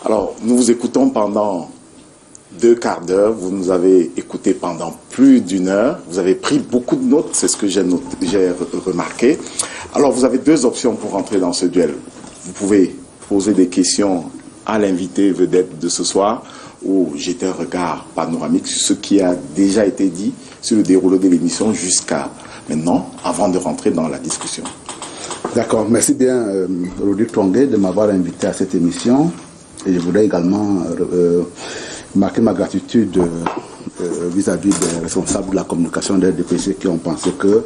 Alors, nous vous écoutons pendant 2 quarts d'heure, vous nous avez écouté pendant plus d'1 heure, vous avez pris beaucoup de notes, c'est ce que j'ai remarqué. Alors, vous avez 2 options pour entrer dans ce duel. Vous pouvez poser des questions à l'invité vedette de ce soir, ou jeter un regard panoramique sur ce qui a déjà été dit sur le déroulé de l'émission jusqu'à maintenant, avant de rentrer dans la discussion. D'accord, merci bien Rodrigue Tongué de m'avoir invité à cette émission. Et je voudrais également marquer ma gratitude vis-à-vis des responsables de la communication de RDPC qui ont pensé que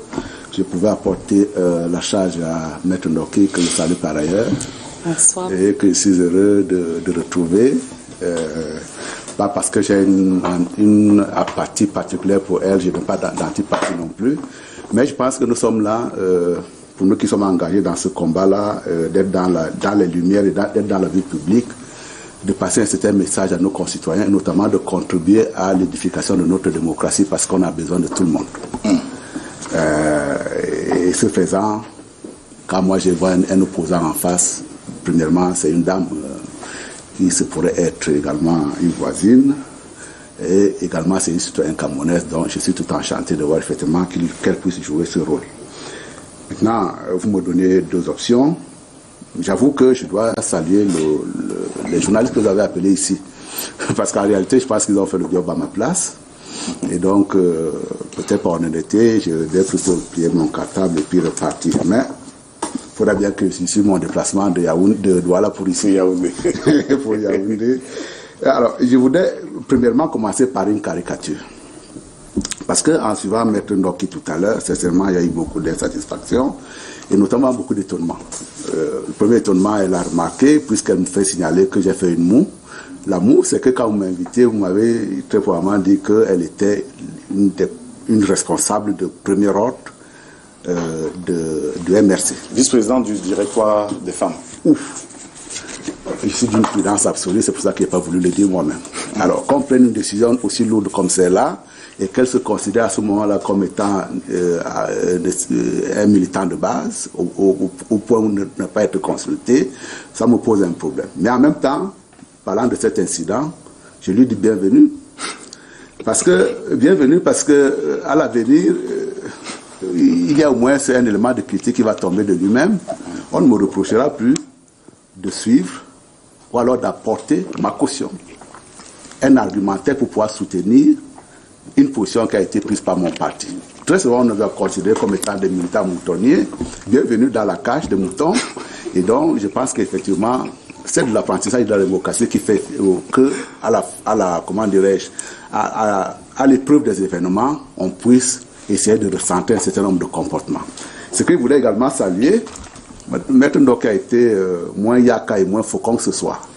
je pouvais apporter la charge à Maître Ndoki, que je salue par ailleurs. Bonsoir. Et que je suis heureux de retrouver. Pas parce que j'ai une apathie particulière pour elle, je n'ai pas d'antipathie non plus. Mais je pense que nous sommes là, pour nous qui sommes engagés dans ce combat-là, d'être dans les lumières et d'être dans la vie publique, de passer un certain message à nos concitoyens, et notamment de contribuer à l'édification de notre démocratie, parce qu'on a besoin de tout le monde. Et ce faisant, quand moi je vois un opposant en face, premièrement, c'est une dame qui se pourrait être également une voisine, et également c'est une citoyenne camerounaise, donc je suis tout enchanté de voir effectivement qu'elle puisse jouer ce rôle. Maintenant, vous me donnez 2 options. J'avoue que je dois saluer les journalistes que vous avez appelés ici, parce qu'en réalité, je pense qu'ils ont fait le job à ma place. Et donc, peut-être par honnêteté, je vais plutôt plier mon cartable et puis repartir. Mais il faudra bien que je suis mon déplacement de Douala pour ici, Yaoundé. Pour Yaoundé. Alors, je voudrais premièrement commencer par une caricature. Parce qu'en suivant Maître Ndoki tout à l'heure, sincèrement, il y a eu beaucoup d'insatisfaction et notamment beaucoup d'étonnement. Le premier étonnement, elle a remarqué, puisqu'elle me fait signaler que j'ai fait une moue. La moue, c'est que quand vous m'invitez, vous m'avez très probablement dit qu'elle était une responsable de premier ordre de MRC. Vice-présidente du directoire des femmes. Ouf! Je suis d'une prudence absolue, c'est pour ça qu'il n'a pas voulu le dire moi-même. Alors, qu'on prenne une décision aussi lourde comme celle-là, et qu'elle se considère à ce moment-là comme étant un militant de base, au point où ne pas être consulté, ça me pose un problème. Mais en même temps, parlant de cet incident, je lui dis bienvenue. Bienvenue parce que à l'avenir, il y a au moins un élément de critique qui va tomber de lui-même. On ne me reprochera plus de suivre ou alors d'apporter ma caution. Un argumentaire pour pouvoir soutenir une position qui a été prise par mon parti. Très souvent, on nous a considérés comme étant des militants moutonniers, bienvenus dans la cage des moutons. Et donc, je pense qu'effectivement, c'est de l'apprentissage de la démocratie qui fait que, à l'épreuve des événements, on puisse essayer de ressentir un certain nombre de comportements. Ce que je voulais également saluer, Maître Ndoki a été moins yaka et moins faucon que ce soir.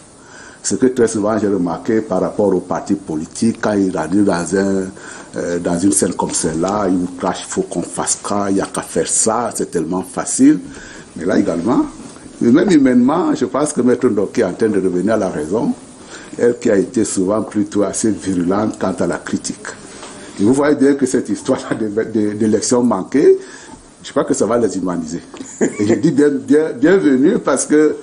Ce que très souvent j'ai remarqué par rapport aux partis politiques, quand ils arrivent dans une scène comme celle-là, ils vous crachent, il faut qu'on fasse ça, il n'y a qu'à faire ça, c'est tellement facile. Mais là également, même humainement, je pense que Maître Ndoki est en train de revenir à la raison, elle qui a été souvent plutôt assez virulente quant à la critique. Et vous voyez bien que cette histoire d'élection manquée, je crois que ça va les humaniser. Et je dis bienvenue parce que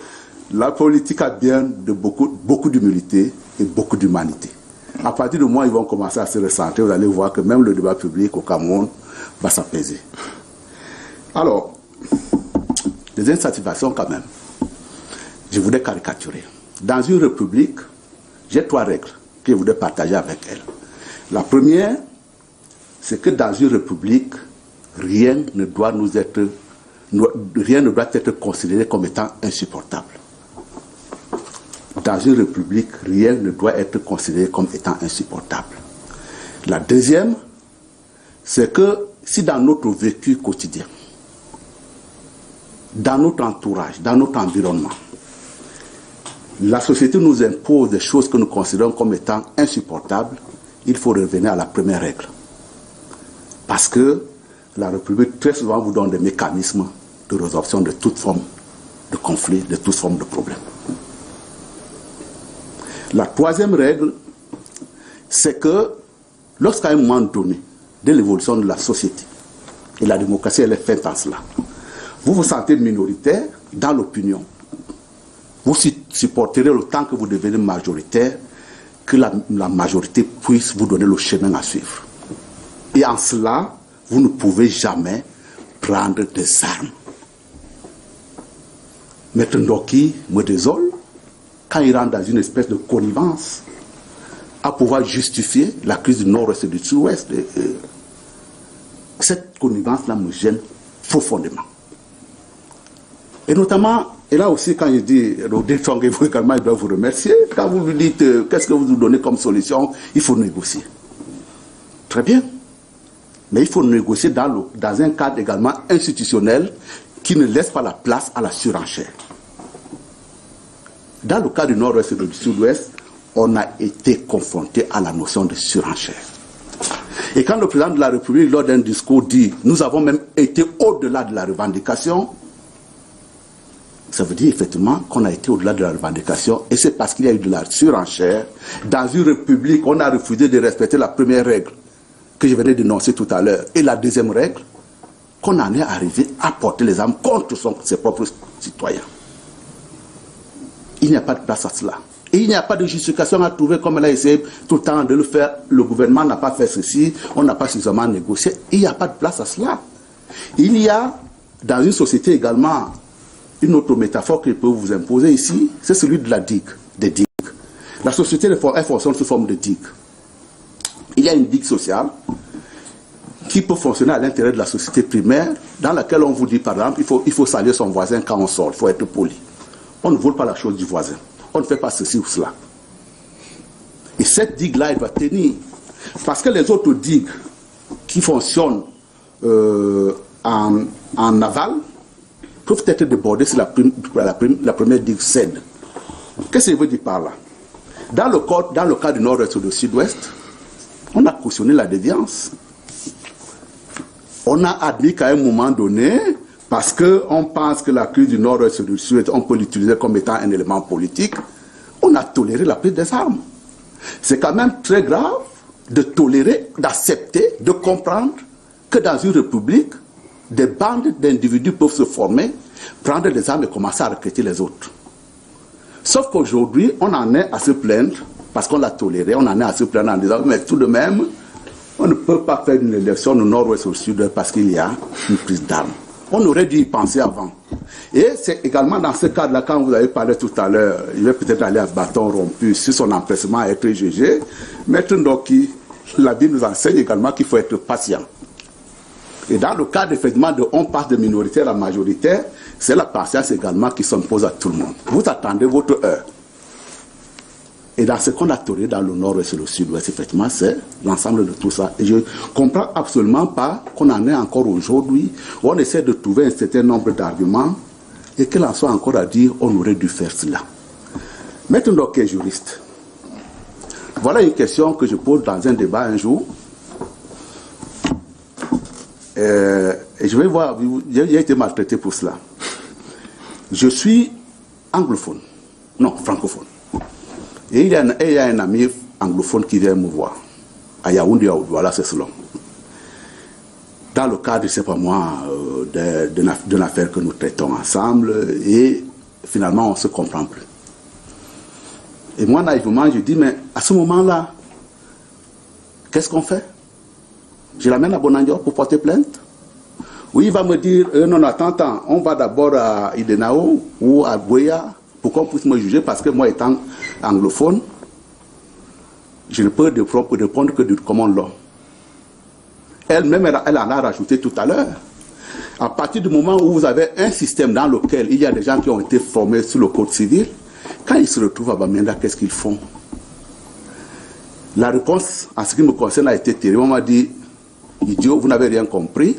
la politique a bien de beaucoup d'humilité et beaucoup d'humanité. À partir du moment où ils vont commencer à se ressentir, vous allez voir que même le débat public au Cameroun va s'apaiser. Alors, des insatisfactions quand même. Je voudrais caricaturer. Dans une république, j'ai 3 règles que je voudrais partager avec elle. La première, c'est que dans une république, rien ne doit être considéré comme étant insupportable. Dans une république, rien ne doit être considéré comme étant insupportable. La deuxième, c'est que si dans notre vécu quotidien, dans notre entourage, dans notre environnement, la société nous impose des choses que nous considérons comme étant insupportables, il faut revenir à la première règle. Parce que la République, très souvent, vous donne des mécanismes de résolution de toute forme de conflit, de toute forme de problème. La troisième règle, c'est que lorsqu'à un moment donné de l'évolution de la société, et la démocratie elle est faite en cela, vous vous sentez minoritaire dans l'opinion, vous supporterez le temps que vous devenez majoritaire, que la majorité puisse vous donner le chemin à suivre. Et en cela, vous ne pouvez jamais prendre des armes. Maître Ndoki me désole quand il rentre dans une espèce de connivence à pouvoir justifier la crise du Nord-Ouest et du Sud-Ouest. Cette connivence-là me gêne profondément. Et notamment, et là aussi quand je dis, Rodrigue Songhebou également, il doit vous remercier, quand vous lui dites qu'est-ce que vous nous donnez comme solution, il faut négocier. Très bien. Mais il faut négocier dans un cadre également institutionnel qui ne laisse pas la place à la surenchère. Dans le cas du Nord-Ouest et du Sud-Ouest, on a été confronté à la notion de surenchère. Et quand le président de la République, lors d'un discours, dit « nous avons même été au-delà de la revendication », ça veut dire effectivement qu'on a été au-delà de la revendication, et c'est parce qu'il y a eu de la surenchère. Dans une république, on a refusé de respecter la première règle que je venais d'énoncer tout à l'heure, et la deuxième règle, qu'on en est arrivé à porter les armes contre ses propres citoyens. Il n'y a pas de place à cela. Et il n'y a pas de justification à trouver comme elle a essayé tout le temps de le faire. Le gouvernement n'a pas fait ceci, on n'a pas suffisamment négocié. Il n'y a pas de place à cela. Il y a dans une société également une autre métaphore que je peux vous imposer ici, c'est celui de la digue, des digues. La société elle fonctionne sous forme de digue. Il y a une digue sociale qui peut fonctionner à l'intérieur de la société primaire, dans laquelle on vous dit par exemple, il faut saluer son voisin quand on sort, il faut être poli. On ne vole pas la chose du voisin. On ne fait pas ceci ou cela. Et cette digue-là, elle va tenir. Parce que les autres digues qui fonctionnent en aval peuvent être débordées si la première digue cède. Qu'est-ce que je veux dire par là? Dans le cas du Nord-Ouest et du Sud-Ouest, on a cautionné la déviance. On a admis qu'à un moment donné, parce qu'on pense que la crise du Nord-Ouest et du Sud, on peut l'utiliser comme étant un élément politique, on a toléré la prise des armes. C'est quand même très grave de tolérer, d'accepter, de comprendre que dans une république, des bandes d'individus peuvent se former, prendre des armes et commencer à recruter les autres. Sauf qu'aujourd'hui, on en est à se plaindre, parce qu'on l'a toléré, on en est à se plaindre en disant, mais tout de même, on ne peut pas faire une élection au Nord-Ouest et au Sud parce qu'il y a une prise d'armes. On aurait dû y penser avant. Et c'est également dans ce cadre-là, quand vous avez parlé tout à l'heure, il va peut-être aller à bâton rompu sur son empressement à être jugé. Maître Ndoki, la Bible nous enseigne également qu'il faut être patient. Et dans le cadre effectivement de on passe de minoritaire à majoritaire, c'est la patience également qui s'impose à tout le monde. Vous attendez votre heure. Et dans ce qu'on a toléré dans le Nord-Ouest et le Sud-Ouest, effectivement, c'est l'ensemble de tout ça. Et je ne comprends absolument pas qu'on en est encore aujourd'hui, où on essaie de trouver un certain nombre d'arguments, et qu'il en soit encore à dire on aurait dû faire cela. Maître Ndoki est juriste. Voilà une question que je pose dans un débat un jour. Et je vais voir, j'ai été maltraité pour cela. Je suis anglophone, non, francophone. Et il y a un ami anglophone qui vient me voir, à Yaoundé, voilà, c'est cela. Dans le cadre, je ne sais pas moi, d'une affaire que nous traitons ensemble, et finalement, on ne se comprend plus. Et moi, naïvement, je dis, mais à ce moment-là, qu'est-ce qu'on fait? Je l'amène à Bonandio pour porter plainte? Oui, il va me dire, non, attends, on va d'abord à Idenao ou à Gouéa, pour qu'on puisse me juger, parce que moi, étant anglophone, je ne peux répondre que du common law. Elle-même, elle en a rajouté tout à l'heure. À partir du moment où vous avez un système dans lequel il y a des gens qui ont été formés sous le code civil, quand ils se retrouvent à Bamenda, qu'est-ce qu'ils font? La réponse, en ce qui me concerne, a été terrible. On m'a dit, idiot, vous n'avez rien compris.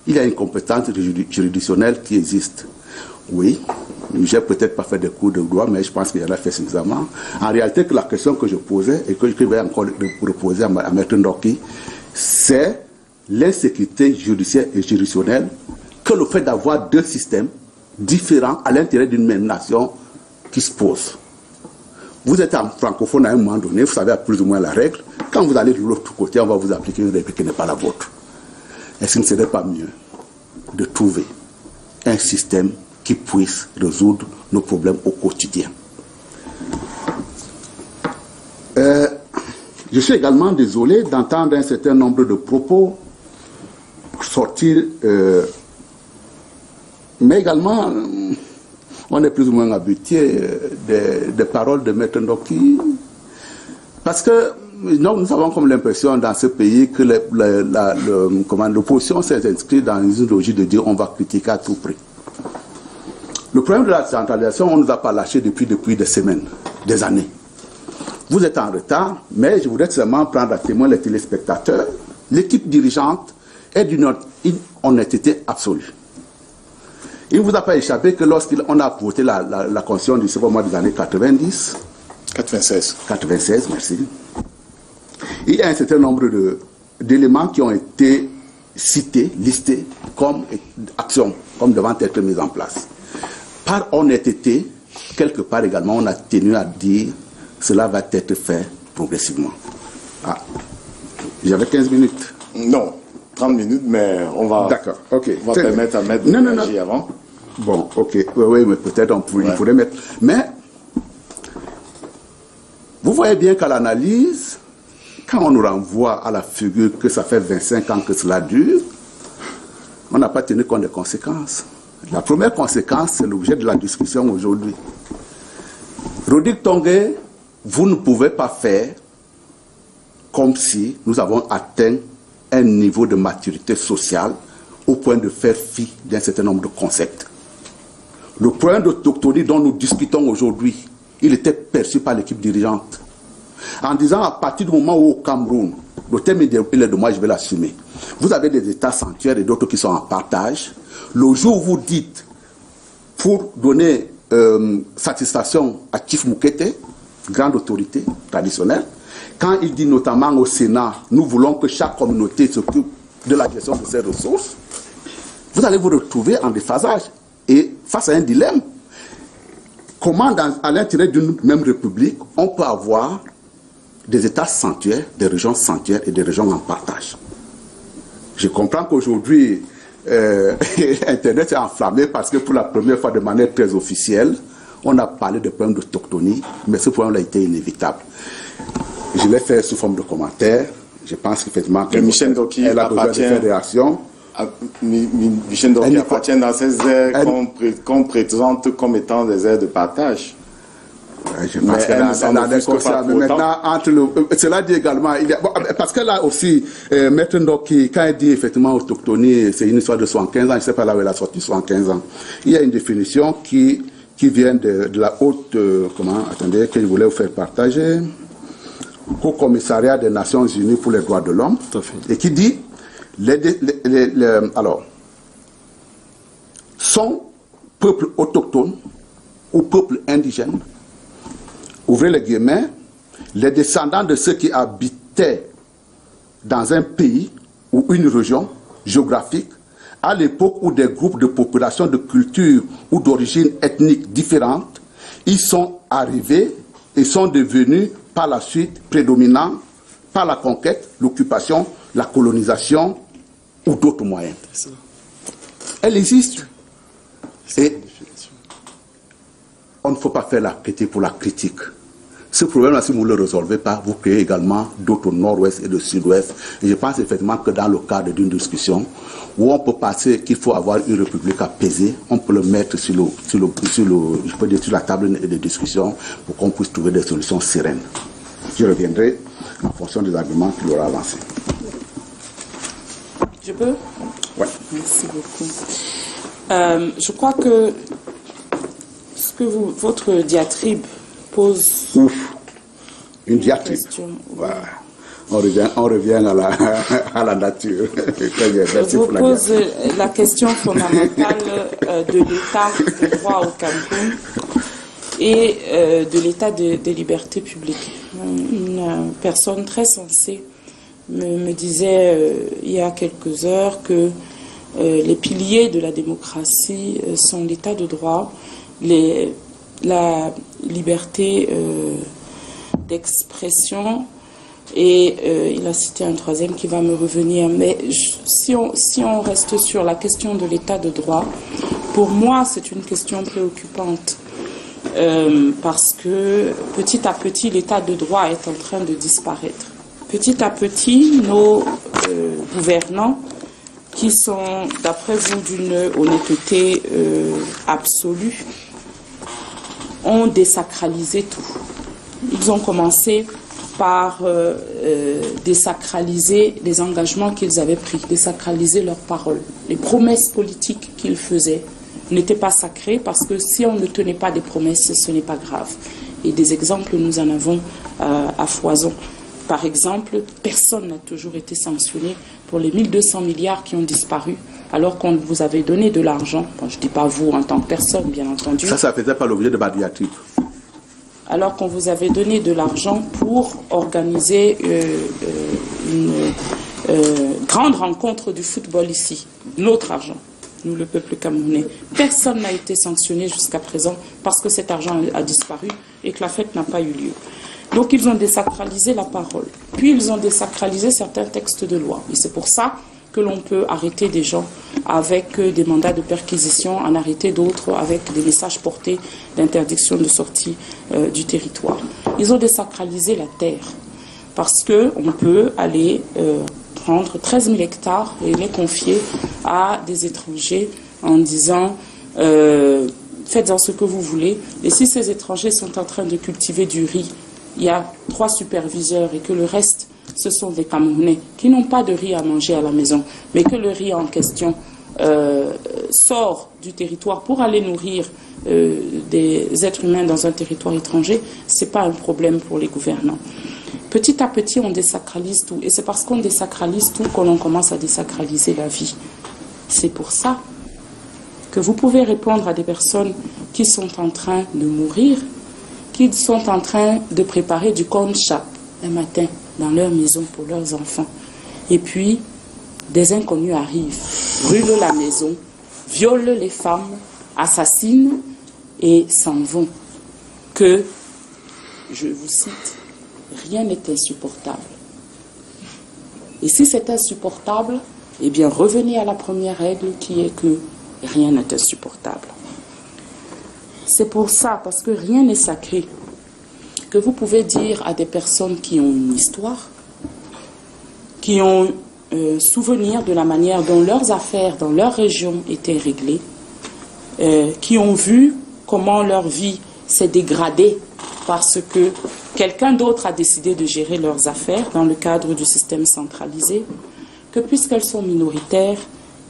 Il y a une compétence juridictionnelle qui existe. Oui, j'ai peut-être pas fait des cours de droit, mais je pense qu'il y en a fait suffisamment. En réalité, la question que je posais, et que je vais encore reposer à Maître Ndoki, c'est l'insécurité judiciaire et juridictionnelle que le fait d'avoir deux systèmes différents à l'intérieur d'une même nation qui se pose. Vous êtes en francophone à un moment donné, vous savez plus ou moins la règle. Quand vous allez de l'autre côté, on va vous appliquer une règle qui n'est pas la vôtre. Est-ce qu'il ne serait pas mieux de trouver un système qui puisse résoudre nos problèmes au quotidien. Je suis également désolé d'entendre un certain nombre de propos sortir, mais également, on est plus ou moins habitué des paroles de Maître Ndoki, parce que nous avons comme l'impression dans ce pays que l'opposition s'est inscrite dans une logique de dire on va critiquer à tout prix. Le problème de la centralisation, on ne nous a pas lâché depuis des semaines, des années. Vous êtes en retard, mais je voudrais seulement prendre à témoin les téléspectateurs. L'équipe dirigeante est d'une honnêteté absolue. Il ne vous a pas échappé que lorsqu'on a voté la Constitution du second mois des années 90, 96, merci. Il y a un certain nombre d'éléments qui ont été cités, listés comme actions, comme devant être mises en place. Par honnêteté, quelque part également, on a tenu à dire cela va être fait progressivement. Ah, j'avais 15 minutes. Non, 30 minutes, mais on va, d'accord, ok. On va permettre à mettre de l'énergie avant. Bon, ok, oui, mais peut-être il faudrait mettre. Mais, vous voyez bien qu'à l'analyse, quand on nous renvoie à la figure que ça fait 25 ans que cela dure, on n'a pas tenu compte des conséquences. La première conséquence, c'est l'objet de la discussion aujourd'hui. Rodrigue Tongué, vous ne pouvez pas faire comme si nous avons atteint un niveau de maturité sociale au point de faire fi d'un certain nombre de concepts. Le point d'autochtonie dont nous discutons aujourd'hui, il était perçu par l'équipe dirigeante. En disant à partir du moment où au Cameroun, le thème il est de moi, je vais l'assumer. Vous avez des États sanctuaires et d'autres qui sont en partage. Le jour où vous dites, pour donner satisfaction à Chief Moukete, grande autorité traditionnelle, quand il dit notamment au Sénat, nous voulons que chaque communauté s'occupe de la gestion de ses ressources, vous allez vous retrouver en déphasage et face à un dilemme. Comment, à l'intérieur d'une même république, on peut avoir des États sanctuaires, des régions sanctuaires et des régions en partage? Je comprends qu'aujourd'hui, Internet est enflammé parce que pour la première fois de manière très officielle, on a parlé de problèmes d'autochtonie, mais ce problème a été inévitable. Je l'ai fait sous forme de commentaire. Je pense qu'effectivement, elle a besoin de faire des réactions. Michel Ndoki appartient dans ces aires qu'on présente comme étant des aires de partage. Je pense qu'elle a des consciences. Mais maintenant, cela dit également, parce que là aussi, Maître Ndoki, quand il dit effectivement autochtonie, c'est une histoire de 75 ans, je ne sais pas là où elle a sorti 75 ans. Il y a une définition qui vient de la haute, attendez, que je voulais vous faire partager, au commissariat des Nations Unies pour les droits de l'homme, et qui dit, alors, sont peuples autochtones ou peuples indigènes, ouvrez les guillemets, les descendants de ceux qui habitaient dans un pays ou une région géographique à l'époque où des groupes de populations de culture ou d'origine ethnique différentes y sont arrivés et sont devenus par la suite prédominants par la conquête, l'occupation, la colonisation ou d'autres moyens. Elle existe. Et on ne faut pas faire la critique pour la critique. Ce problème-là, si vous ne le résolvez pas, vous créez également d'autres nord-ouest et de sud-ouest. Et je pense effectivement que dans le cadre d'une discussion où on peut passer qu'il faut avoir une république apaisée, on peut le mettre sur la table de discussion pour qu'on puisse trouver des solutions sereines. Je reviendrai en fonction des arguments qu'il aura avancés. Je peux? Oui. Merci beaucoup. Je crois que votre diatribe pose une diatribe. Voilà. On revient à la nature. Je vous pose la question fondamentale de l'état de droit au Cameroun et de l'état des libertés publiques. Une personne très sensée me disait il y a quelques heures que les piliers de la démocratie sont l'état de droit, la liberté d'expression et il a cité un troisième qui va me revenir. Mais si on reste sur la question de l'état de droit, pour moi c'est une question préoccupante parce que petit à petit, l'état de droit est en train de disparaître. Petit à petit, nos gouvernants, qui sont, d'après vous, d'une honnêteté absolue, ont désacralisé tout. Ils ont commencé par désacraliser les engagements qu'ils avaient pris, désacraliser leurs paroles. Les promesses politiques qu'ils faisaient n'étaient pas sacrées parce que si on ne tenait pas des promesses, ce n'est pas grave. Et des exemples, nous en avons à foison. Par exemple, personne n'a toujours été sanctionné pour les 1200 milliards qui ont disparu alors qu'on vous avait donné de l'argent. Bon, je ne dis pas vous en tant que personne, bien entendu. Ça ne faisait pas l'objet de ma diatribe. Alors qu'on vous avait donné de l'argent pour organiser une grande rencontre du football ici. Notre argent, nous le peuple camerounais. Personne n'a été sanctionné jusqu'à présent parce que cet argent a disparu et que la fête n'a pas eu lieu. Donc ils ont désacralisé la parole. Puis ils ont désacralisé certains textes de loi. Et c'est pour ça que l'on peut arrêter des gens avec des mandats de perquisition, en arrêter d'autres avec des messages portés d'interdiction de sortie du territoire. Ils ont désacralisé la terre parce qu'on peut aller prendre 13 000 hectares et les confier à des étrangers en disant faites-en ce que vous voulez. Et si ces étrangers sont en train de cultiver du riz, il y a 3 superviseurs et que le reste, ce sont des Camerounais qui n'ont pas de riz à manger à la maison, mais que le riz en question sort du territoire pour aller nourrir des êtres humains dans un territoire étranger, ce n'est pas un problème pour les gouvernants. Petit à petit, on désacralise tout. Et c'est parce qu'on désacralise tout qu'on commence à désacraliser la vie. C'est pour ça que vous pouvez répondre à des personnes qui sont en train de mourir, qui sont en train de préparer du corn chap un matin dans leur maison pour leurs enfants. Et puis, des inconnus arrivent, brûlent la maison, violent les femmes, assassinent et s'en vont. Que, je vous cite, rien n'est insupportable. Et si c'est insupportable, eh bien revenez à la première règle qui est que rien n'est insupportable. C'est pour ça, parce que rien n'est sacré, que vous pouvez dire à des personnes qui ont une histoire, qui ont souvenir de la manière dont leurs affaires dans leur région étaient réglées, qui ont vu comment leur vie s'est dégradée parce que quelqu'un d'autre a décidé de gérer leurs affaires dans le cadre du système centralisé, que puisqu'elles sont minoritaires,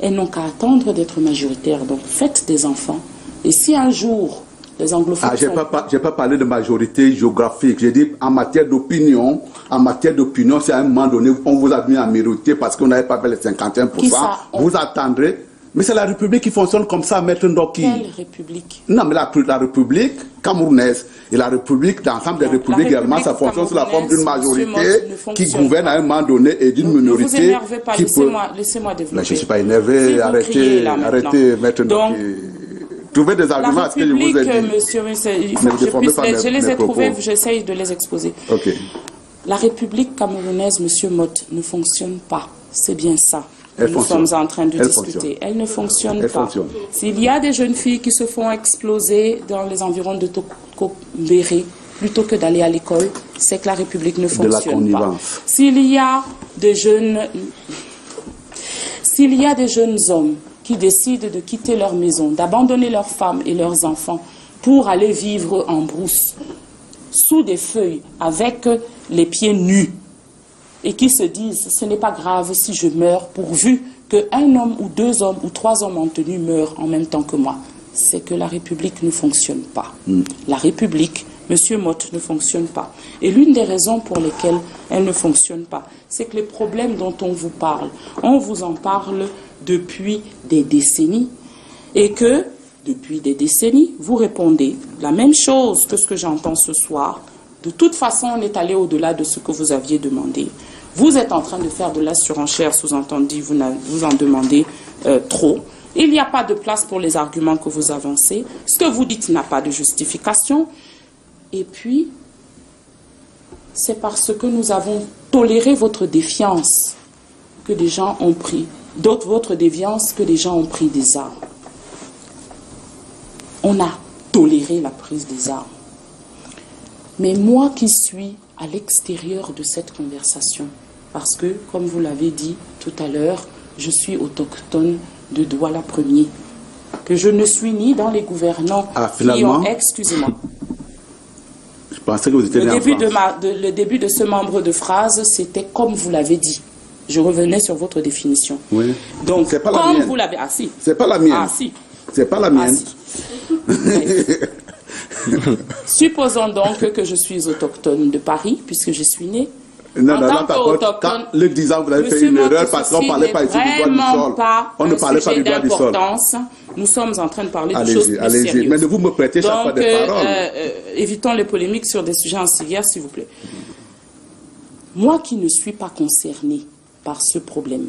elles n'ont qu'à attendre d'être majoritaires. Donc faites des enfants. Et si un jour les anglophones je n'ai pas parlé de majorité géographique. J'ai dit en matière d'opinion, c'est à un moment donné, on vous a mis en minorité parce qu'on n'avait pas fait les 51%. Vous attendrez. Mais c'est la République qui fonctionne comme ça, Maître Ndoki. Quelle République? Non, mais la République camerounaise et la République, l'ensemble des républiques également, ça fonctionne sous la forme d'une majorité qui gouverne à un moment donné et d'une minorité. Ne vous énervez pas, laissez-moi développer. Mais je ne suis pas énervé, arrêtez, Maître Ndoki. Trouvez des arguments à ce que je vous ai dit. Monsieur, il faut que je les ai trouvés, j'essaye de les exposer. Okay. La République camerounaise, Monsieur Mott, ne fonctionne pas. C'est bien ça. Nous sommes en train de discuter. Elle ne fonctionne pas. S'il y a des jeunes filles qui se font exploser dans les environs de Tokobéré, plutôt que d'aller à l'école, c'est que la République ne fonctionne pas. S'il y a des jeunes hommes qui décident de quitter leur maison, d'abandonner leurs femmes et leurs enfants pour aller vivre en brousse, sous des feuilles, avec les pieds nus, et qui se disent, ce n'est pas grave si je meurs, pourvu qu'un homme ou 2 hommes ou 3 hommes en tenue meurent en même temps que moi. C'est que la République ne fonctionne pas. La République, Monsieur Mott, ne fonctionne pas. Et l'une des raisons pour lesquelles elle ne fonctionne pas, c'est que les problèmes dont on vous parle, on vous en parle depuis des décennies, et que, depuis des décennies, vous répondez la même chose que ce que j'entends ce soir. De toute façon, on est allé au-delà de ce que vous aviez demandé. Vous êtes en train de faire de la surenchère, sous-entendu, vous en demandez trop. Il n'y a pas de place pour les arguments que vous avancez. Ce que vous dites n'a pas de justification. Et puis, c'est parce que nous avons toléré votre défiance que des gens ont pris, votre déviance que des gens ont pris des armes. On a tolérer la prise des armes. Mais moi qui suis à l'extérieur de cette conversation, parce que, comme vous l'avez dit tout à l'heure, je suis autochtone de Douala Ier, que je ne suis ni dans les gouvernants qui ont... Excusez-moi. Je pensais que vous étiez le début de ce membre de phrase, c'était comme vous l'avez dit. Je revenais sur votre définition. Oui. Donc, pas comme vous l'avez... Ah si. C'est pas la mienne. Ah si. C'est pas la mienne. Ah, si. Supposons donc que je suis autochtone de Paris, puisque je suis née. Non, quand le 10 ans, vous avez fait une erreur parce qu'on ne parlait pas ici du droit du sol. On ne parlait pas du droit du sol. Nous sommes en train de parler de choses plus sérieuses. Mais ne vous me prêtez chaque fois des paroles. Évitons les polémiques sur des sujets ancillaires, s'il vous plaît. Moi qui ne suis pas concernée par ce problème,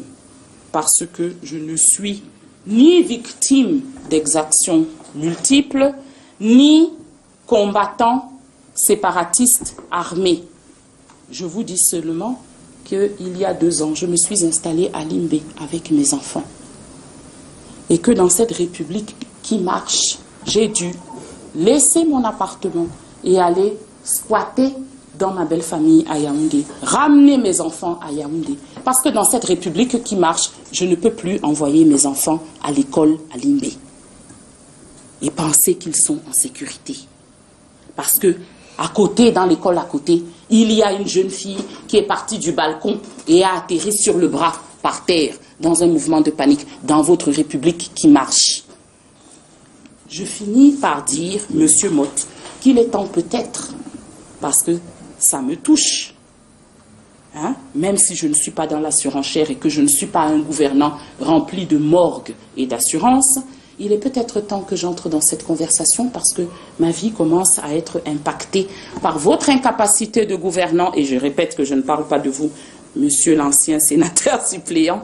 parce que je ne suis ni victime d'exactions multiples, ni combattant séparatistes armés. Je vous dis seulement qu'il y a 2 ans, je me suis installée à Limbé avec mes enfants. Et que dans cette République qui marche, j'ai dû laisser mon appartement et aller squatter dans ma belle famille à Yaoundé, ramener mes enfants à Yaoundé. Parce que dans cette République qui marche, je ne peux plus envoyer mes enfants à l'école à Limbé et penser qu'ils sont en sécurité. Parce que à côté, dans l'école à côté, il y a une jeune fille qui est partie du balcon et a atterri sur le bras par terre dans un mouvement de panique dans votre République qui marche. Je finis par dire, Monsieur Motte, qu'il est temps peut-être, parce que ça me touche, hein, même si je ne suis pas dans la surenchère et que je ne suis pas un gouvernant rempli de morgue et d'assurance, il est peut-être temps que j'entre dans cette conversation parce que ma vie commence à être impactée par votre incapacité de gouvernant, et je répète que je ne parle pas de vous, monsieur l'ancien sénateur suppléant,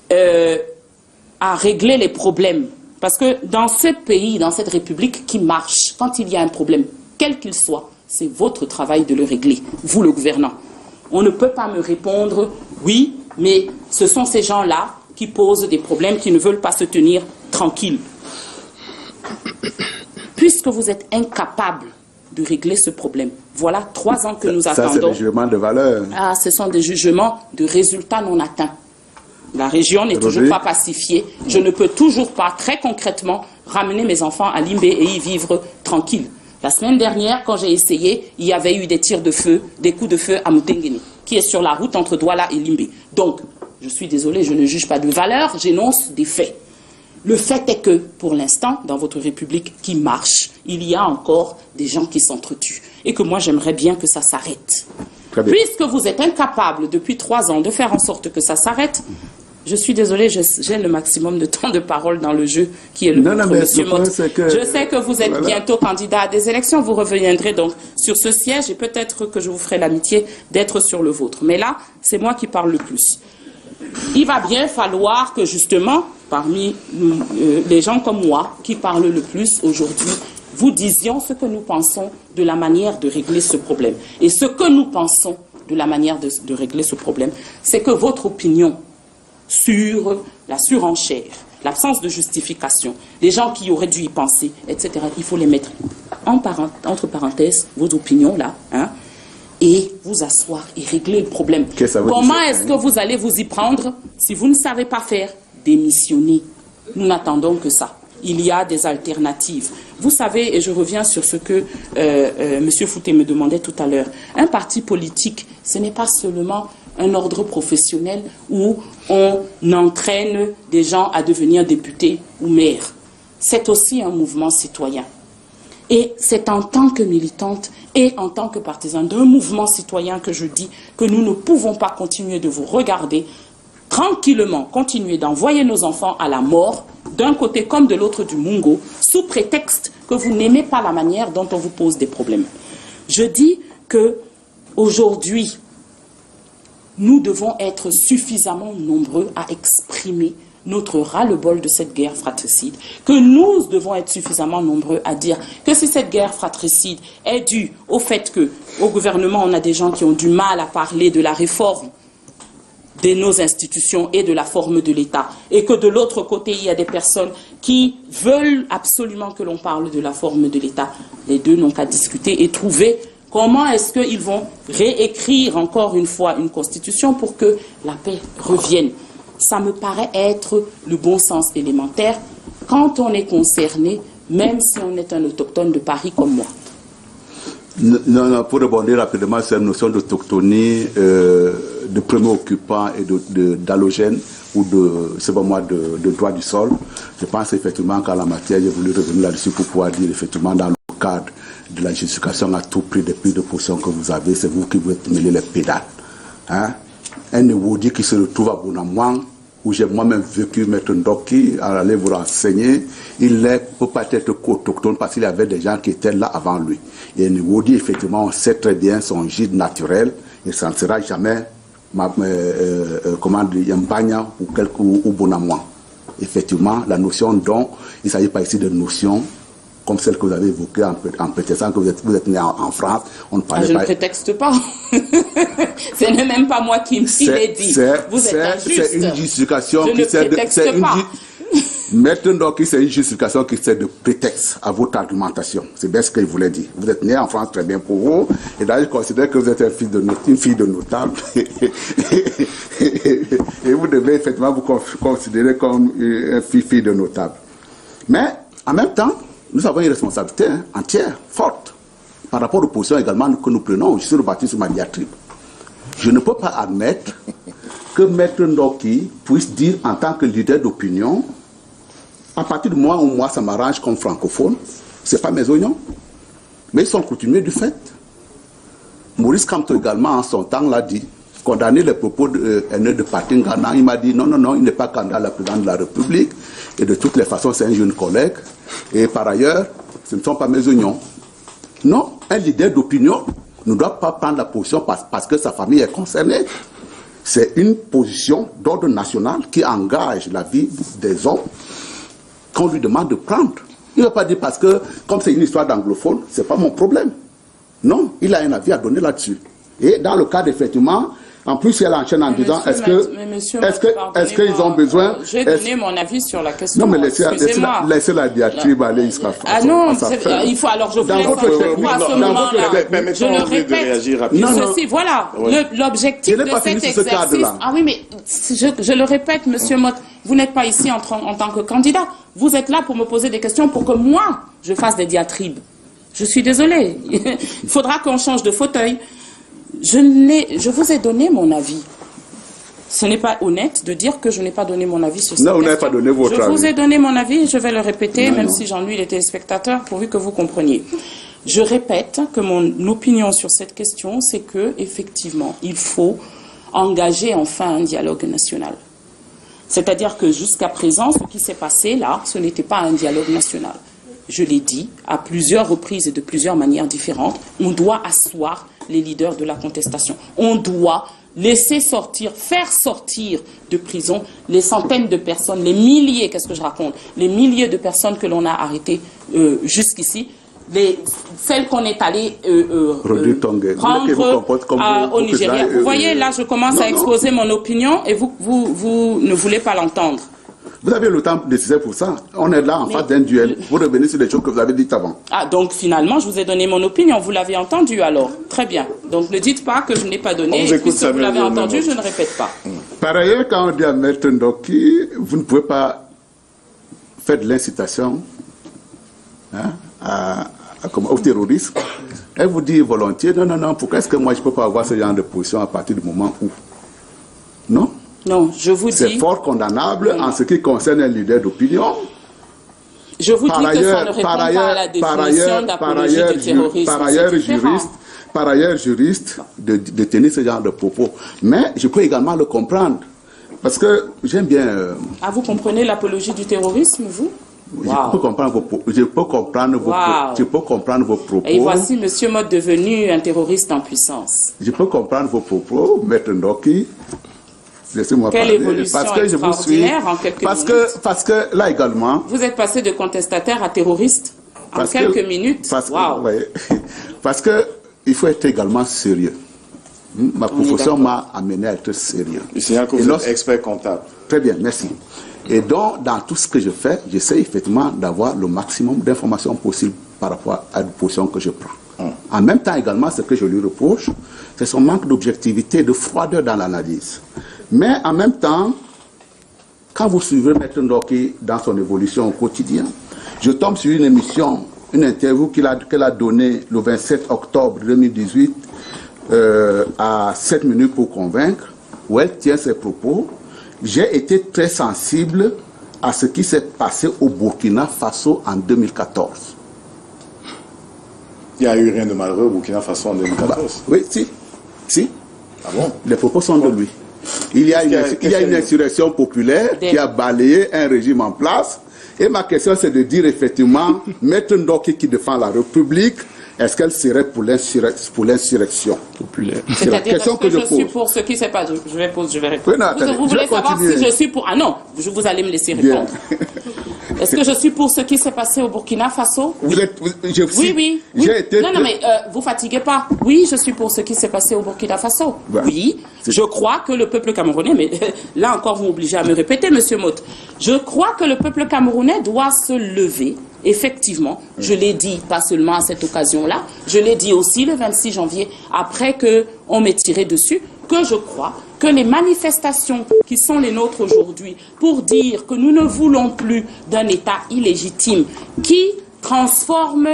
à régler les problèmes. Parce que dans ce pays, dans cette République qui marche, quand il y a un problème, quel qu'il soit, c'est votre travail de le régler, vous le gouvernant. On ne peut pas me répondre, oui, mais ce sont ces gens-là qui posent des problèmes, qui ne veulent pas se tenir tranquilles. Puisque vous êtes incapable de régler ce problème, voilà 3 ans que nous attendons. Ça, c'est des jugements de valeur. Ah, ce sont des jugements de résultats non atteints. La région n'est toujours pas pacifiée. Je ne peux toujours pas, très concrètement, ramener mes enfants à Limbé et y vivre tranquille. La semaine dernière, quand j'ai essayé, il y avait eu des tirs de feu, des coups de feu à Moutengeni, qui est sur la route entre Douala et Limbé. Donc, je suis désolée, je ne juge pas de valeur, j'énonce des faits. Le fait est que, pour l'instant, dans votre République qui marche, il y a encore des gens qui s'entretuent. Et que moi, j'aimerais bien que ça s'arrête. Puisque vous êtes incapable, depuis 3 ans, de faire en sorte que ça s'arrête, je suis désolée, j'ai le maximum de temps de parole dans le jeu qui est le vôtre, monsieur Motte. Je sais que vous êtes bientôt candidat à des élections, vous reviendrez donc sur ce siège et peut-être que je vous ferai l'amitié d'être sur le vôtre. Mais là, c'est moi qui parle le plus. Il va bien falloir que justement, parmi les gens comme moi qui parlent le plus aujourd'hui, vous disions ce que nous pensons de la manière de régler ce problème. Et ce que nous pensons de la manière de régler ce problème, c'est que votre opinion sur la surenchère, l'absence de justification, les gens qui auraient dû y penser, etc., il faut les mettre entre parenthèses, vos opinions là, hein, et vous asseoir et régler le problème. Comment est-ce que vous allez vous y prendre si vous ne savez pas faire? Démissionner. Nous n'attendons que ça. Il y a des alternatives. Vous savez, et je reviens sur ce que M. Fouté me demandait tout à l'heure, un parti politique, ce n'est pas seulement un ordre professionnel où on entraîne des gens à devenir députés ou maires. C'est aussi un mouvement citoyen. Et c'est en tant que militante et en tant que partisan d'un mouvement citoyen que je dis que nous ne pouvons pas continuer de vous regarder tranquillement, continuer d'envoyer nos enfants à la mort, d'un côté comme de l'autre du Mungo, sous prétexte que vous n'aimez pas la manière dont on vous pose des problèmes. Je dis que aujourd'hui, nous devons être suffisamment nombreux à exprimer notre ras-le-bol de cette guerre fratricide, que nous devons être suffisamment nombreux à dire que si cette guerre fratricide est due au fait qu'au gouvernement, on a des gens qui ont du mal à parler de la réforme de nos institutions et de la forme de l'État. Et que de l'autre côté, il y a des personnes qui veulent absolument que l'on parle de la forme de l'État. Les deux n'ont qu'à discuter et trouver comment est-ce qu'ils vont réécrire encore une fois une constitution pour que la paix revienne. Ça me paraît être le bon sens élémentaire quand on est concerné, même si on est un autochtone de Paris comme moi. Non, pour rebondir rapidement sur la notion d'autochtonie, de premier occupant et d'allogène ou de droit du sol, je pense effectivement qu'à la matière, j'ai voulu revenir là-dessus pour pouvoir dire effectivement dans le cadre de la justification à tout prix des prises de position que vous avez, c'est vous qui vous êtes mêlé les pédales. Hein? Un Ewoudi qui se retrouve à Bonamouang, où j'ai moi-même vécu, Maître Ndoki, à aller vous renseigner, il ne peut pas être autochtone parce qu'il y avait des gens qui étaient là avant lui. Et Ewoudi, effectivement, on sait très bien son gîte naturel, et ça ne sera jamais, comment dire, Mbanya ou Bonamouang. Effectivement, la notion dont il ne s'agit pas ici de notion comme celle que vous avez évoquée en prétextant que vous êtes né en France. On ne parlait je ne prétexte pas. Ce n'est même pas moi qui me l'ai dit. Vous êtes injuste. C'est une justification je qui sert de... Maître Ndoki, c'est une justification qui sert de prétexte à votre argumentation. C'est bien ce qu'il voulait dire. Vous êtes né en France, très bien pour vous. Et d'ailleurs, je considère que vous êtes une fille de notable. Et vous devez effectivement vous considérer comme une fille de notable. Mais, en même temps, nous avons une responsabilité entière, forte, par rapport aux positions également que nous prenons. Je suis reparti sur ma diatribe. Je ne peux pas admettre que Maître Ndoki puisse dire en tant que leader d'opinion, à partir du moment où moi ça m'arrange comme francophone, ce n'est pas mes oignons, mais ils sont coutumiers du fait. Maurice Kamto également en son temps l'a dit, condamner les propos de Patingana, il m'a dit non, il n'est pas candidat à la présidence de la République, et de toutes les façons c'est un jeune collègue, et par ailleurs, ce ne sont pas mes oignons. Non, un leader d'opinion ne doit pas prendre la position parce que sa famille est concernée. C'est une position d'ordre national qui engage la vie des hommes qu'on lui demande de prendre. Il ne va pas dire parce que, comme c'est une histoire d'anglophone, ce n'est pas mon problème. Non, il a un avis à donner là-dessus. Et dans le cadre, effectivement, en plus, elle enchaîne en disant, est-ce qu'ils ont besoin... J'ai donné mon avis sur la question. Non, mais laissez la diatribe aller, il sera Ah non, il faut alors, je vous laisse à ce moment-là. Je le répète, ceci, voilà, l'objectif de cet exercice... Ah oui, mais je le répète, monsieur Mott, vous n'êtes pas ici en tant que candidat. Vous êtes là pour me poser des questions pour que moi, je fasse des diatribes. Je suis désolée. Il faudra qu'on change de fauteuil. Je vous ai donné mon avis. Ce n'est pas honnête de dire que je n'ai pas donné mon avis sur cette question. Non, vous n'avez pas donné votre avis. Je vous ai donné mon avis et je vais le répéter, même si j'ennuie les téléspectateurs, pourvu que vous compreniez. Je répète que mon opinion sur cette question, c'est que effectivement, il faut engager enfin un dialogue national. C'est-à-dire que jusqu'à présent, ce qui s'est passé là, ce n'était pas un dialogue national. Je l'ai dit à plusieurs reprises et de plusieurs manières différentes, on doit asseoir les leaders de la contestation. On doit laisser sortir, faire sortir de prison les centaines de personnes, les milliers, qu'est-ce que je raconte, les milliers de personnes que l'on a arrêtées jusqu'ici, celles qu'on est allé prendre au Nigeria. Vous voyez, là, je commence à exposer mon opinion et vous ne voulez pas l'entendre. Vous avez le temps nécessaire pour ça. On est là en face d'un duel. Vous revenez sur les choses que vous avez dites avant. Ah, donc finalement, je vous ai donné mon opinion. Vous l'avez entendu alors. Très bien. Donc ne dites pas que je n'ai pas donné. Et puisque vous l'avez entendu, je ne répète pas. Par ailleurs, quand on dit à Maître Ndoki, vous ne pouvez pas faire de l'incitation au terrorisme. Elle vous dit volontiers, non, pourquoi est-ce que moi je ne peux pas avoir ce genre de position à partir du moment où... Non. Non, je vous dis... C'est fort condamnable en ce qui concerne un leader d'opinion. Je vous dis que ça ne répond pas à la définition d'apologie du terrorisme. Par ailleurs, juriste, de tenir ce genre de propos. Mais je peux également le comprendre. Parce que j'aime bien... Ah, vous comprenez l'apologie du terrorisme, vous? Je peux comprendre vos propos. Et voici M. Mott devenu un terroriste en puissance. Je peux comprendre vos propos, Maître Ndoki. Laissez-moi Quelle parler. évolution Parce que je vous suis. En quelques minutes. Parce que là également... Vous êtes passé de contestataire à terroriste en quelques minutes. Parce qu'il faut être également sérieux Ma profession m'a amené à être sérieux. Je signale que vous êtes expert comptable. Très bien, merci. Et donc, dans tout ce que je fais, j'essaie effectivement d'avoir le maximum d'informations possibles par rapport à la position que je prends. En même temps également, ce que je lui reproche, c'est son manque d'objectivité, de froideur dans l'analyse. Mais en même temps, quand vous suivez Maître Ndoki dans son évolution au quotidien, je tombe sur une émission, une interview qu'elle a donnée le 27 octobre 2018 à 7 minutes pour convaincre, où elle tient ses propos. J'ai été très sensible à ce qui s'est passé au Burkina Faso en 2014. Il n'y a eu rien de malheureux au Burkina Faso en 2014. Oui, si. Ah bon? Les propos sont de lui. Il y a une insurrection populaire qui a balayé un régime en place. Et ma question, c'est de dire effectivement, Maître Ndoki qui défend la République, est-ce qu'elle serait pour l'insurrection populaire? C'est la question que je suis pour ce qui s'est passé. Je vais répondre. Oui, non, vous voulez savoir si je suis pour... Ah non, vous allez me laisser répondre. Est-ce que je suis pour ce qui s'est passé au Burkina Faso? Oui. Non, mais vous fatiguez pas. Oui, je suis pour ce qui s'est passé au Burkina Faso. Oui, je crois que le peuple camerounais, mais là encore vous m'obligez à me répéter, Monsieur Motte, je crois que le peuple camerounais doit se lever. Effectivement, je l'ai dit pas seulement à cette occasion-là, je l'ai dit aussi le 26 janvier, après qu'on m'ait tiré dessus, que je crois que les manifestations qui sont les nôtres aujourd'hui pour dire que nous ne voulons plus d'un État illégitime qui transforme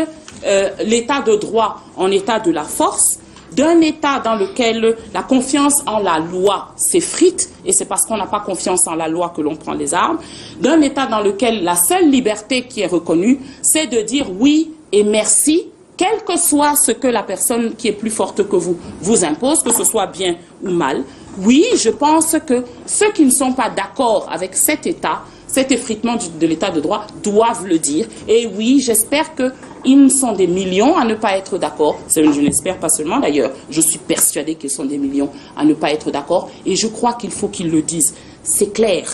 l'État de droit en État de la force, d'un État dans lequel la confiance en la loi s'effrite, et c'est parce qu'on n'a pas confiance en la loi que l'on prend les armes, d'un État dans lequel la seule liberté qui est reconnue, c'est de dire oui et merci, quel que soit ce que la personne qui est plus forte que vous impose, que ce soit bien ou mal. Oui, je pense que ceux qui ne sont pas d'accord avec cet État, cet effritement de l'État de droit, doivent le dire. Et oui, j'espère qu'ils sont des millions à ne pas être d'accord. Je n'espère pas seulement d'ailleurs. Je suis persuadée qu'ils sont des millions à ne pas être d'accord. Et je crois qu'il faut qu'ils le disent. C'est clair.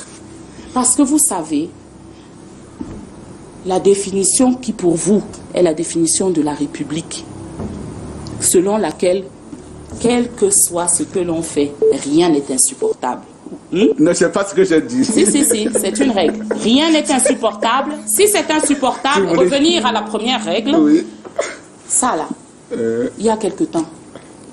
Parce que vous savez, la définition qui pour vous est la définition de la République, selon laquelle, quel que soit ce que l'on fait, rien n'est insupportable. Ne sais pas ce que j'ai dit. Si, c'est une règle. Rien n'est insupportable. Si c'est insupportable, revenir à la première règle, oui. Ça là, il y a quelque temps,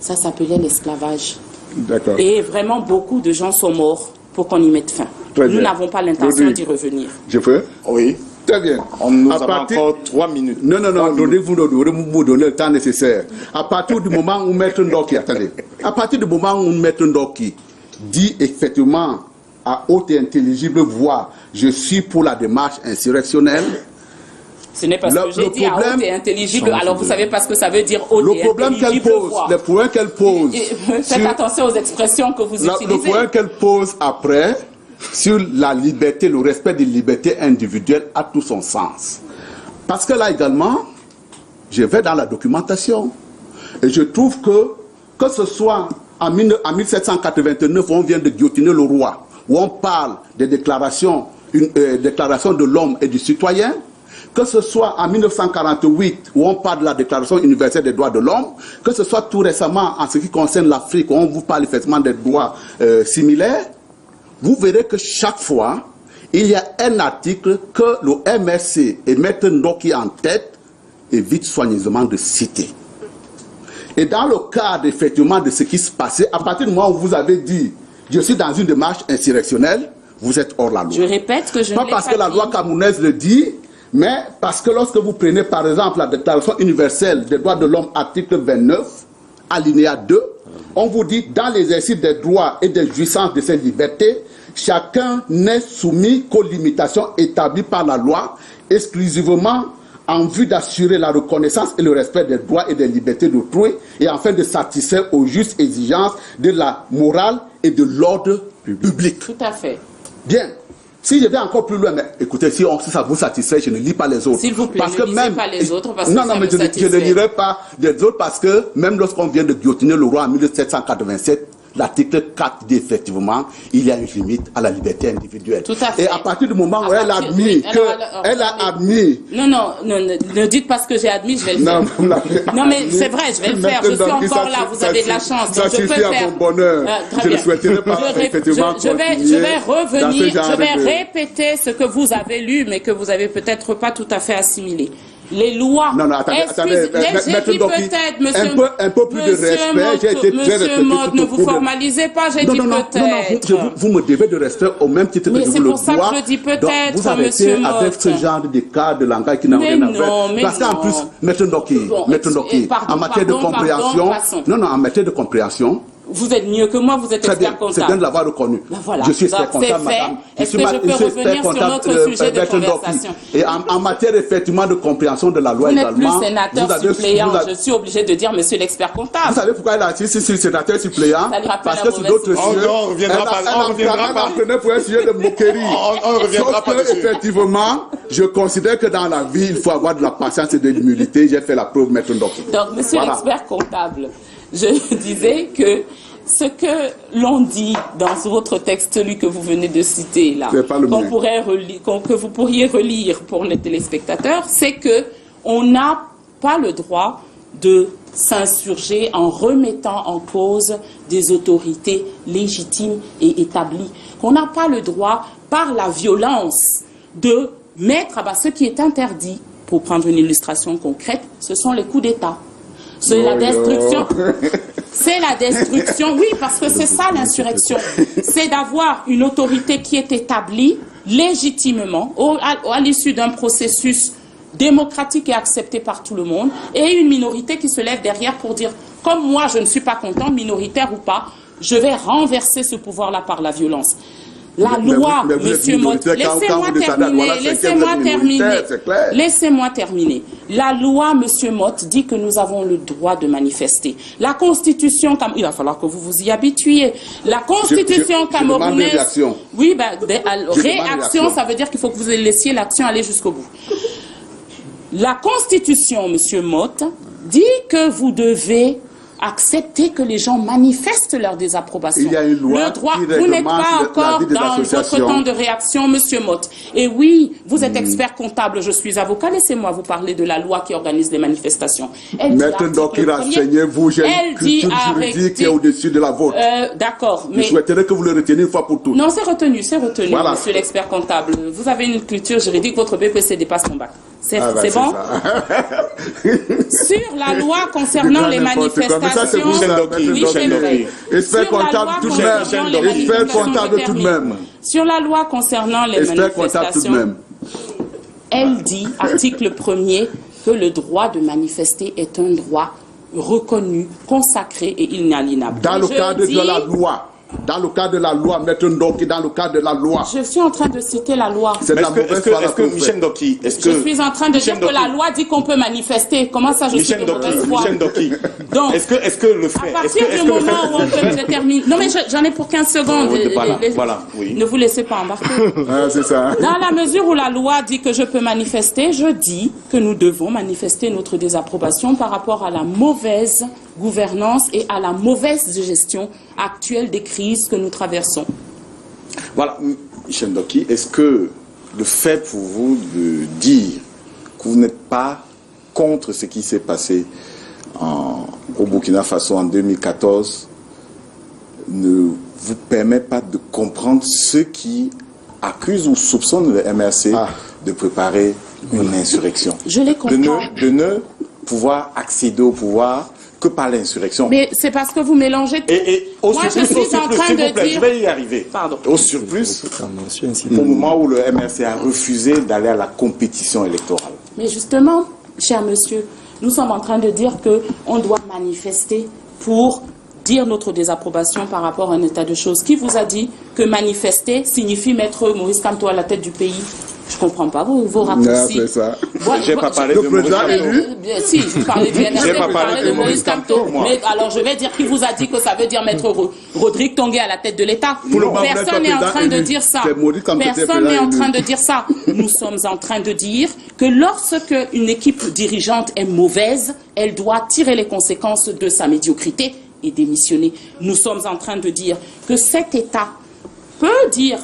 ça s'appelait l'esclavage. D'accord. Et vraiment, beaucoup de gens sont morts pour qu'on y mette fin. Nous n'avons pas l'intention d'y revenir. Je peux? Oui. Très bien. Nous avons encore 3 minutes. Non, donnez-vous le temps nécessaire. À partir du moment où Maître Ndoki, à partir du moment où Maître Ndoki dit effectivement à haute et intelligible voix, je suis pour la démarche insurrectionnelle. Ce n'est pas ce que j'ai dit à haute et intelligible. Alors vous savez pas ce que ça veut dire haute et intelligible voix. Le problème qu'elle pose. Faites attention aux expressions que vous utilisez. Le problème qu'elle pose après sur la liberté, le respect des libertés individuelles a tout son sens. Parce que là également, je vais dans la documentation et je trouve que ce soit en 1789, on vient de guillotiner le roi, où on parle des déclarations, déclaration de l'homme et du citoyen, que ce soit en 1948, où on parle de la Déclaration universelle des droits de l'homme, que ce soit tout récemment en ce qui concerne l'Afrique, où on vous parle effectivement des droits similaires, vous verrez que chaque fois, il y a un article que le MRC et Maître Ndoki en tête évite soigneusement de citer. Et dans le cadre, effectivement, de ce qui se passait, à partir du moment où vous avez dit « je suis dans une démarche insurrectionnelle », vous êtes hors la loi. Je répète que je ne l'ai pas dit. Pas parce que la loi camerounaise le dit, mais parce que lorsque vous prenez, par exemple, la Déclaration universelle des droits de l'homme, article 29, alinéa 2, on vous dit « dans l'exercice des droits et des jouissances de ces libertés, chacun n'est soumis qu'aux limitations établies par la loi, exclusivement en vue d'assurer la reconnaissance et le respect des droits et des libertés d'autrui et afin de satisfaire aux justes exigences de la morale et de l'ordre public. » Tout à fait. Bien. Si je vais encore plus loin, mais écoutez, si ça vous satisfait, je ne lis pas les autres. S'il vous plaît, parce ne que lisez même, pas les autres parce que non, ça mais je ne lirai pas les autres parce que même lorsqu'on vient de guillotiner le roi en 1787, l'article 4 dit effectivement il y a une limite à la liberté individuelle. Tout à fait. Et à partir du moment où elle a admis elle a admis... Non, ne dites pas ce que j'ai admis, je vais le faire. Non, mais c'est vrai, je vais le faire. Je suis encore là, vous avez de la chance. Ça suffit à mon bonheur. Je ne souhaiterais pas effectivement je vais revenir, je vais répéter ce que vous avez lu, mais que vous avez peut-être pas tout à fait assimilé. Les lois. Non, attendez, j'ai dit peut-être, monsieur. Un peu plus de respect. J'ai été très respectueux. Monsieur ne vous formalisez pas, j'ai dit peut-être. Non, vous me devez de respect au même titre que je vous le dois. Mais c'est pour ça que je dis peut-être, vous arrêtez avec ce genre de cas de langage qui n'a rien à faire. Parce qu'en plus, Maître Ndoki, en matière de compréhension, en matière de compréhension, vous êtes mieux que moi, vous êtes expert comptable. C'est bien de l'avoir reconnu. Voilà. Je suis expert comptable, madame. Est-ce que je peux revenir sur notre sujet de conversation? Et en matière effectivement de compréhension de la loi également. Vous n'êtes plus sénateur suppléant, je suis obligé de dire monsieur l'expert comptable. Vous savez pourquoi elle a dit si sénateur suppléant? Parce que sur d'autres sujets, on reviendra pas. Elle pour un sujet de moquerie. On reviendra pas dessus. Effectivement, je considère que dans la vie, il faut avoir de la patience et de l'humilité. J'ai fait la preuve, Maître Ndoki. Donc, monsieur l'expert comptable, je disais que ce que l'on dit dans votre texte, celui que vous venez de citer là, que vous pourriez relire pour les téléspectateurs, c'est que on n'a pas le droit de s'insurger en remettant en cause des autorités légitimes et établies. Qu'on n'a pas le droit, par la violence, de mettre à bas ce qui est interdit. Pour prendre une illustration concrète, ce sont les coups d'État. C'est la destruction. C'est la destruction, oui, parce que c'est ça l'insurrection. C'est d'avoir une autorité qui est établie légitimement à l'issue d'un processus démocratique et accepté par tout le monde, et une minorité qui se lève derrière pour dire, comme moi je ne suis pas content, minoritaire ou pas, je vais renverser ce pouvoir-là par la violence. La loi, monsieur Mott, laissez-moi terminer. La loi, monsieur Mott, dit que nous avons le droit de manifester. La Constitution, il va falloir que vous vous y habituiez. La Constitution camerounaise... Oui, réaction, ça veut dire qu'il faut que vous laissiez l'action aller jusqu'au bout. La Constitution, monsieur Mott, dit que vous devez accepter que les gens manifestent leur désapprobation. Il y a une loi le droit, vous n'êtes pas encore dans votre temps de réaction, monsieur Mott. Et oui, vous êtes expert comptable, je suis avocat, laissez-moi vous parler de la loi qui organise les manifestations. Maître Ndoki, renseignez-vous, j'ai une culture juridique qui est au-dessus de la vôtre. D'accord, mais... Je souhaiterais que vous le reteniez une fois pour toutes. Non, c'est retenu, voilà. Monsieur l'expert comptable. Vous avez une culture juridique, votre BPC dépasse mon bac. C'est bon? Sur la loi concernant les manifestations... Expert comptable tout de même. Sur la loi concernant les manifestations, elle dit, article 1er, que le droit de manifester est un droit reconnu, consacré et inaliénable. Dans le cadre de la loi. Dans le cadre de la loi, Maître Ndoki, dans le cadre de la loi. Je suis en train de citer la loi. C'est la mauvaise foi. Est-ce que Michel Ndoki, je suis en train de dire que la loi dit qu'on peut manifester. Comment ça, je suis de mauvaise foi? Michel Ndoki. Donc, est-ce que le fait... À partir du moment où on peut... Je termine. Non, mais j'en ai pour 15 secondes. Voilà, oui. Ne vous laissez pas embarquer. C'est ça. Dans la mesure où la loi dit que je peux manifester, je dis que nous devons manifester notre désapprobation par rapport à la mauvaise gouvernance et à la mauvaise gestion actuelle des crises que nous traversons. Voilà, Michel Ndoki, est-ce que le fait pour vous de dire que vous n'êtes pas contre ce qui s'est passé au Burkina Faso en 2014 ne vous permet pas de comprendre ceux qui accusent ou soupçonnent le MRC de préparer une insurrection? Je les comprends. De ne pouvoir accéder au pouvoir que par l'insurrection. Mais c'est parce que vous mélangez tout. Et au moi, surplus, je suis en train de dire... Je vais y arriver. Pardon. Au surplus, au moment où le MRC a refusé d'aller à la compétition électorale. Mais justement, cher monsieur, nous sommes en train de dire qu'on doit manifester pour dire notre désapprobation par rapport à un état de choses. Qui vous a dit que manifester signifie mettre Maurice Kamto à la tête du pays? Je ne comprends pas vos raccourcis. C'est ça. Je n'ai pas parlé de Maurice Kamto. Si, je parlais du NRC, je n'ai pas parlé de Maurice Kamto. Mais alors, je vais dire qui vous a dit que ça veut dire mettre Rodrigue Tongué à la tête de l'État. Personne n'est en train de dire ça. Personne n'est en train de dire ça. Nous sommes en train de dire que lorsque une équipe dirigeante est mauvaise, elle doit tirer les conséquences de sa médiocrité et démissionner. Nous sommes en train de dire que cet État peut dire,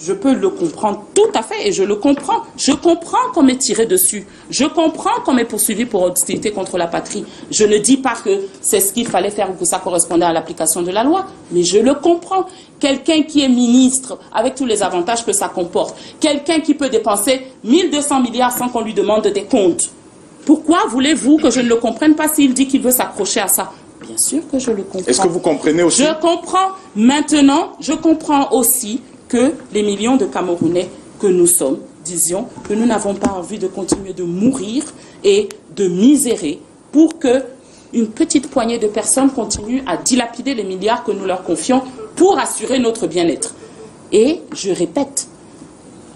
je peux le comprendre tout à fait, et je le comprends. Je comprends qu'on m'est tiré dessus. Je comprends qu'on m'est poursuivi pour hostilité contre la patrie. Je ne dis pas que c'est ce qu'il fallait faire ou que ça correspondait à l'application de la loi, mais je le comprends. Quelqu'un qui est ministre, avec tous les avantages que ça comporte, quelqu'un qui peut dépenser 1200 milliards sans qu'on lui demande des comptes. Pourquoi voulez-vous que je ne le comprenne pas s'il dit qu'il veut s'accrocher à ça? Bien sûr que je le comprends. Est-ce que vous comprenez aussi? Je comprends. Maintenant, je comprends aussi que les millions de Camerounais que nous sommes, disions, que nous n'avons pas envie de continuer de mourir et de misérer pour que une petite poignée de personnes continuent à dilapider les milliards que nous leur confions pour assurer notre bien-être. Et je répète,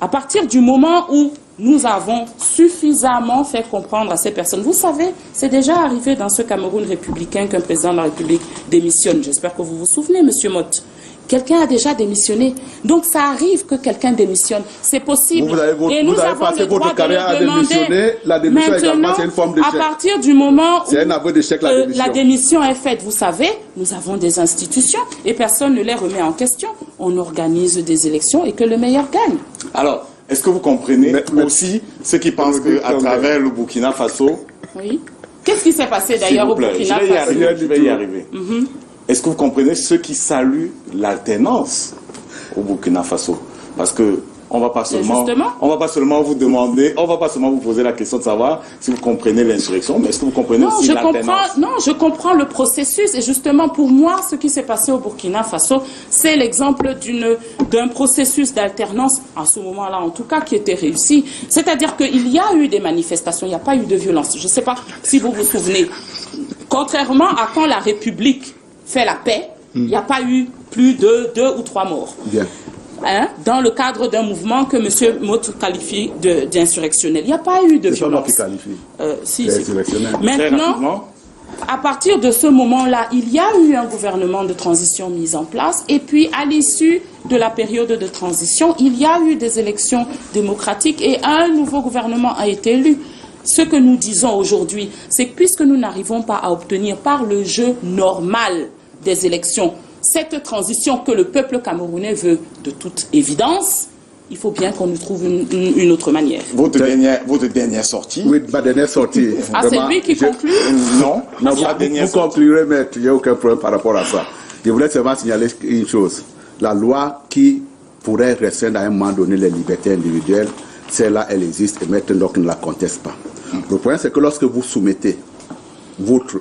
à partir du moment où nous avons suffisamment fait comprendre à ces personnes, vous savez, c'est déjà arrivé dans ce Cameroun républicain qu'un président de la République démissionne. J'espère que vous vous souvenez, Monsieur Motte. Quelqu'un a déjà démissionné. Donc ça arrive que quelqu'un démissionne. C'est possible. Et nous avons le droit de le demander. La démission également, c'est une forme d'échec. À partir du moment où un aveu d'échec, la démission est faite, vous savez, nous avons des institutions et personne ne les remet en question. On organise des élections et que le meilleur gagne. Alors, est-ce que vous comprenez aussi ceux qui pensent qu'à travers le Burkina Faso... Oui. Qu'est-ce qui s'est passé d'ailleurs au Burkina Faso? Je vais y arriver. Est-ce que vous comprenez ceux qui saluent l'alternance au Burkina Faso? Parce que on va pas seulement vous demander, on va pas seulement vous poser la question de savoir si vous comprenez l'insurrection, mais est-ce que vous comprenez aussi l'alternance? Non, je comprends le processus et justement pour moi, ce qui s'est passé au Burkina Faso, c'est l'exemple d'un processus d'alternance, à ce moment-là en tout cas, qui était réussi. C'est-à-dire qu'il y a eu des manifestations, il n'y a pas eu de violence. Je ne sais pas si vous vous souvenez. Contrairement à quand la République fait la paix, il n'y a pas eu plus de 2 ou 3 morts. Bien. Dans le cadre d'un mouvement que M. Motu qualifie d'insurrectionnel. Il n'y a pas eu de violence. C'est pas moi qui qualifie. Si. Maintenant, à partir de ce moment-là, il y a eu un gouvernement de transition mis en place et puis à l'issue de la période de transition, il y a eu des élections démocratiques et un nouveau gouvernement a été élu. Ce que nous disons aujourd'hui, c'est que puisque nous n'arrivons pas à obtenir par le jeu normal des élections cette transition que le peuple camerounais veut de toute évidence, il faut bien qu'on nous trouve une autre manière. Votre dernière sortie? Oui, ma dernière sortie. C'est lui qui conclut? Non, vous conclurez, mais il n'y a aucun problème par rapport à ça. Je voulais seulement signaler une chose. La loi qui pourrait restreindre à un moment donné les libertés individuelles, celle-là, elle existe et maintenant, donc, ne la conteste pas. Le problème, c'est que lorsque vous soumettez votre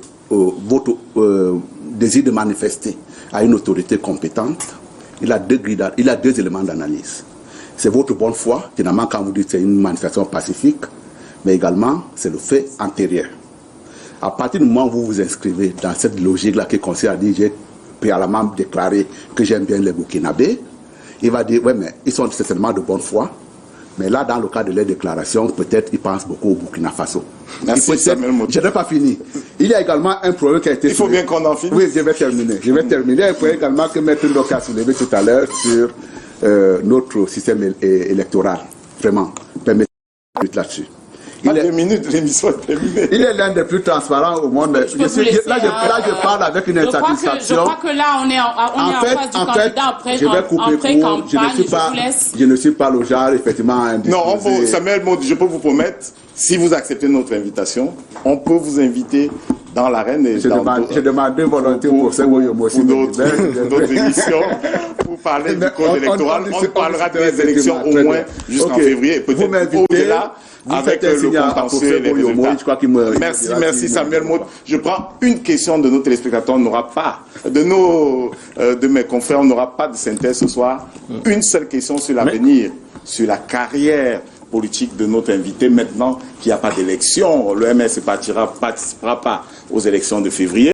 désir de manifester à une autorité compétente, il a deux éléments d'analyse. C'est votre bonne foi, finalement, quand vous dites que c'est une manifestation pacifique, mais également, c'est le fait antérieur. À partir du moment où vous vous inscrivez dans cette logique-là qui consiste à dire j'ai préalablement déclaré que j'aime bien les Burkinabés, il va dire, ouais, mais ils sont certainement de bonne foi, mais là, dans le cas de leur déclaration, peut-être ils pensent beaucoup au Burkina Faso. Merci, Samuel Motu. Je n'ai pas fini. Il y a également un problème qui a été... Il faut bien qu'on en finisse. Oui, je vais terminer. Il y a un problème également que Maître Ndoké a soulevé tout à l'heure sur notre système électoral. Vraiment, permettez-moi là-dessus. Pas 2 minutes, l'émission est terminée. Il est l'un des plus transparents au monde. Là, je parle avec une insatisfaction. Je crois que là, on est en face du candidat après campagne. Je ne suis pas le genre, effectivement, non, Samuel Motu, je peux vous promettre, si vous acceptez notre invitation, on peut vous inviter dans l'arène et je demande volonté pour d'autres émissions pour parler du code électoral. On parlera des élections au moins jusqu'en février et peut-être au-delà avec le contentieux et les résultats. Merci Samuel Motu. Je prends une question de nos téléspectateurs. On n'aura pas, de mes confrères, on n'aura pas de synthèse ce soir. Une seule question sur l'avenir, sur la carrière politique de notre invité. Maintenant qu'il n'y a pas d'élection, le MS ne participera pas aux élections de février.